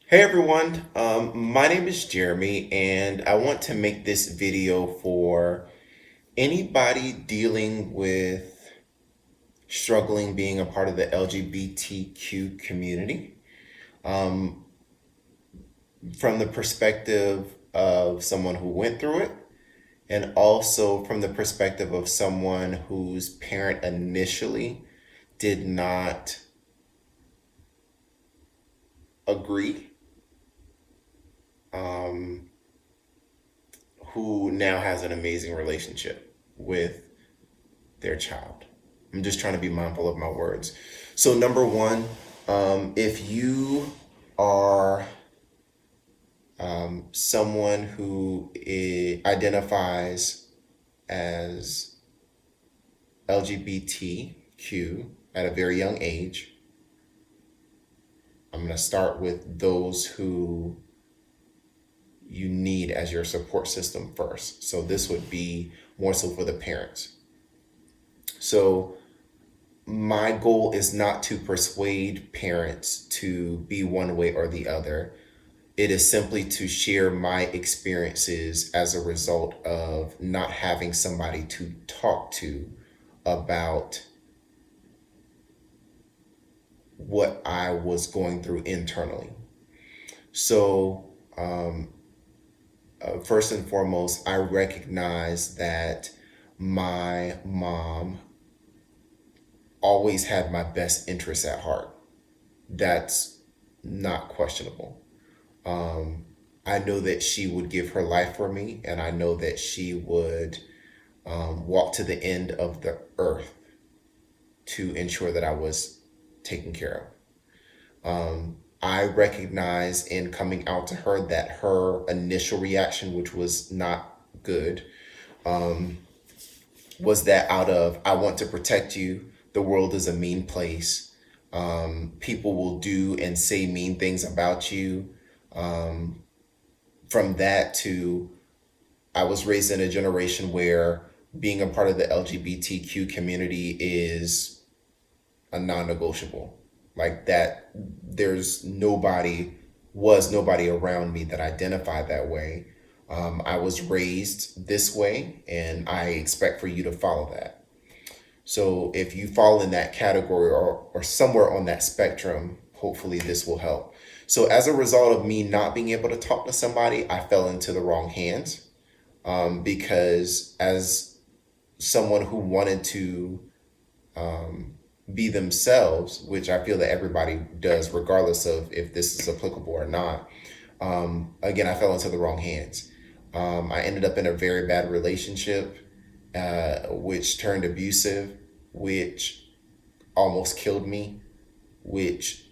Hey everyone, my name is Jeremy, and I want to make this video for anybody dealing with struggling being a part of the LGBTQ community from the perspective of someone who went through it, and also from the perspective of someone whose parent initially did not agree, who now has an amazing relationship with their child. I'm just trying to be mindful of my words. So, number one, if you are someone who identifies as LGBTQ at a very young age, I'm going to start with those who you need as your support system first. So, this would be more so for the parents. So, my goal is not to persuade parents to be one way or the other. It is simply to share my experiences as a result of not having somebody to talk to about what I was going through internally. So, first and foremost, I recognize that my mom always had my best interests at heart. That's not questionable. I know that she would give her life for me, and I know that she would walk to the end of the earth to ensure that I was taken care of. I recognize in coming out to her that her initial reaction, which was not good, was that out of, I want to protect you, the world is a mean place. People will do and say mean things about you. From that to, I was raised in a generation where being a part of the LGBTQ community is a non-negotiable. Like that, was nobody around me that identified that way. I was raised this way, and I expect for you to follow that. So if you fall in that category or somewhere on that spectrum, hopefully this will help. So as a result of me not being able to talk to somebody, I fell into the wrong hands, because as someone who wanted to be themselves, which I feel that everybody does, regardless of if this is applicable or not. Again, I fell into the wrong hands. I ended up in a very bad relationship, which turned abusive, which almost killed me, which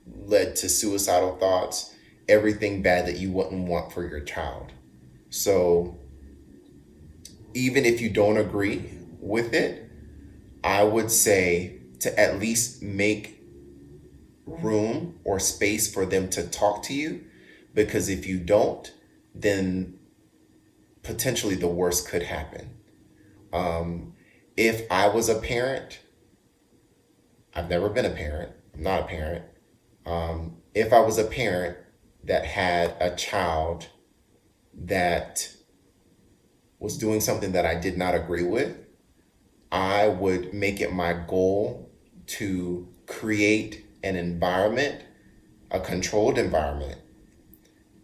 led to suicidal thoughts, everything bad that you wouldn't want for your child. So even if you don't agree with it, I would say to at least make room or space for them to talk to you, because if you don't, then potentially the worst could happen. If I was a parent, I've never been a parent, I'm not a parent. If I was a parent that had a child that was doing something that I did not agree with, I would make it my goal to create an environment, a controlled environment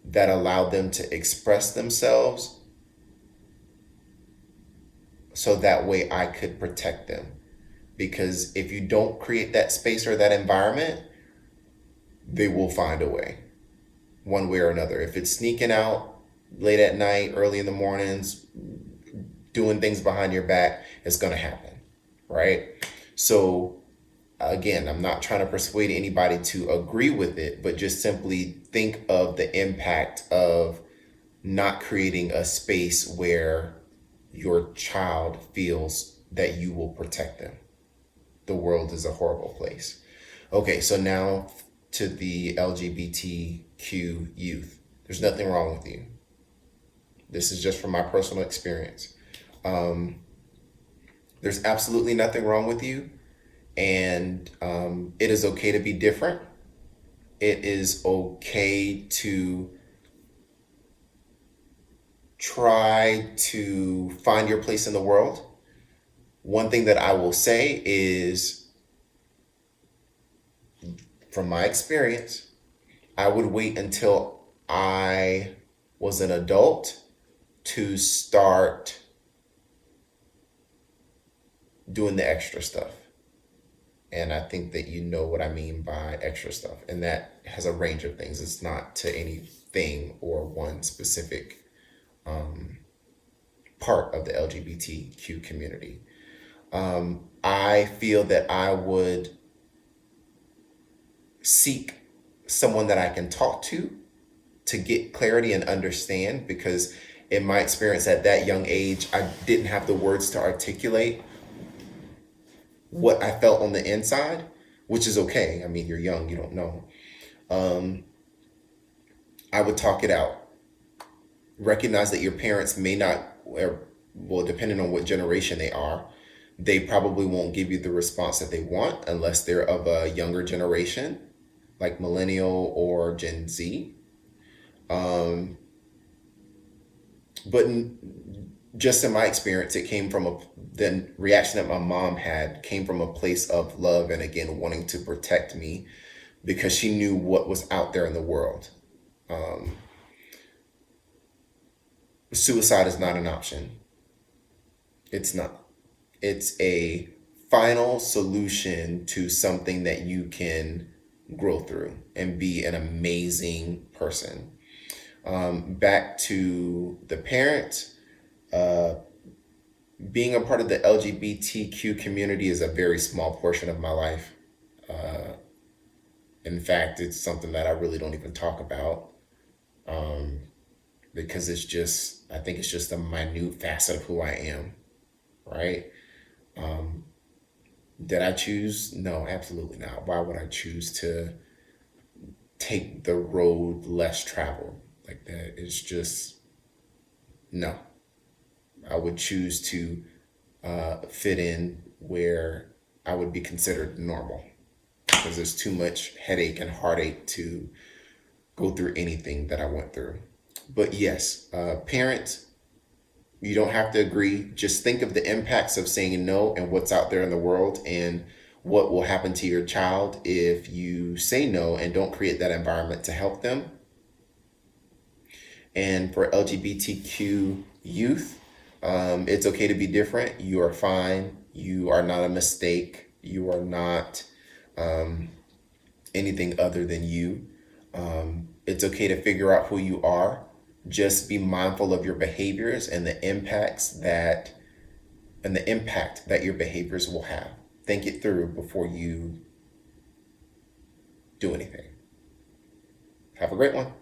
that allowed them to express themselves, so that way I could protect them. Because if you don't create that space or that environment, they will find a way, one way or another. If it's sneaking out late at night, early in the mornings, doing things behind your back, it's going to happen, right? So, again, I'm not trying to persuade anybody to agree with it, but just simply think of the impact of not creating a space where your child feels that you will protect them. The world is a horrible place. Okay, so now to the LGBTQ youth. There's nothing wrong with you. This is just from my personal experience. There's absolutely nothing wrong with you, and it is okay to be different. it is okay to try to find your place in the world. One thing that I will say is, from my experience, I would wait until I was an adult to start doing the extra stuff. And I think that you know what I mean by extra stuff. And that has a range of things. It's not to anything or one specific part of the LGBTQ community. I feel that I would seek someone that I can talk to get clarity and understand, because in my experience at that young age, I didn't have the words to articulate what I felt on the inside, which is okay. I mean, you're young, you don't know. Um, I would talk it out. Recognize that your parents may not, well, depending on what generation they are, they probably won't give you the response that they want unless they're of a younger generation, like millennial or Gen Z. Um, but just in my experience, it came from the reaction that my mom had came from a place of love and, again, wanting to protect me because she knew what was out there in the world. Um, Suicide is not an option. It's not. It's a final solution to something that you can grow through and be an amazing person. Back to the parent, uh, being a part of the LGBTQ community is a very small portion of my life. Uh, in fact, it's something that I really don't even talk about, um, because I think it's just a minute facet of who I am, right? Um, did I choose? No, absolutely not. Why would I choose to take the road less traveled? Like that is just, no. I would choose to fit in where I would be considered normal, because there's too much headache and heartache to go through anything that I went through. But yes, parents, you don't have to agree. Just think of the impacts of saying no and what's out there in the world, and what will happen to your child if you say no and don't create that environment to help them. And for LGBTQ youth, it's okay to be different. You are fine. You are not a mistake. You are not um, anything other than you. It's okay to figure out who you are. Just be mindful of your behaviors and the impact that your behaviors will have. Think it through before you do anything. Have a great one.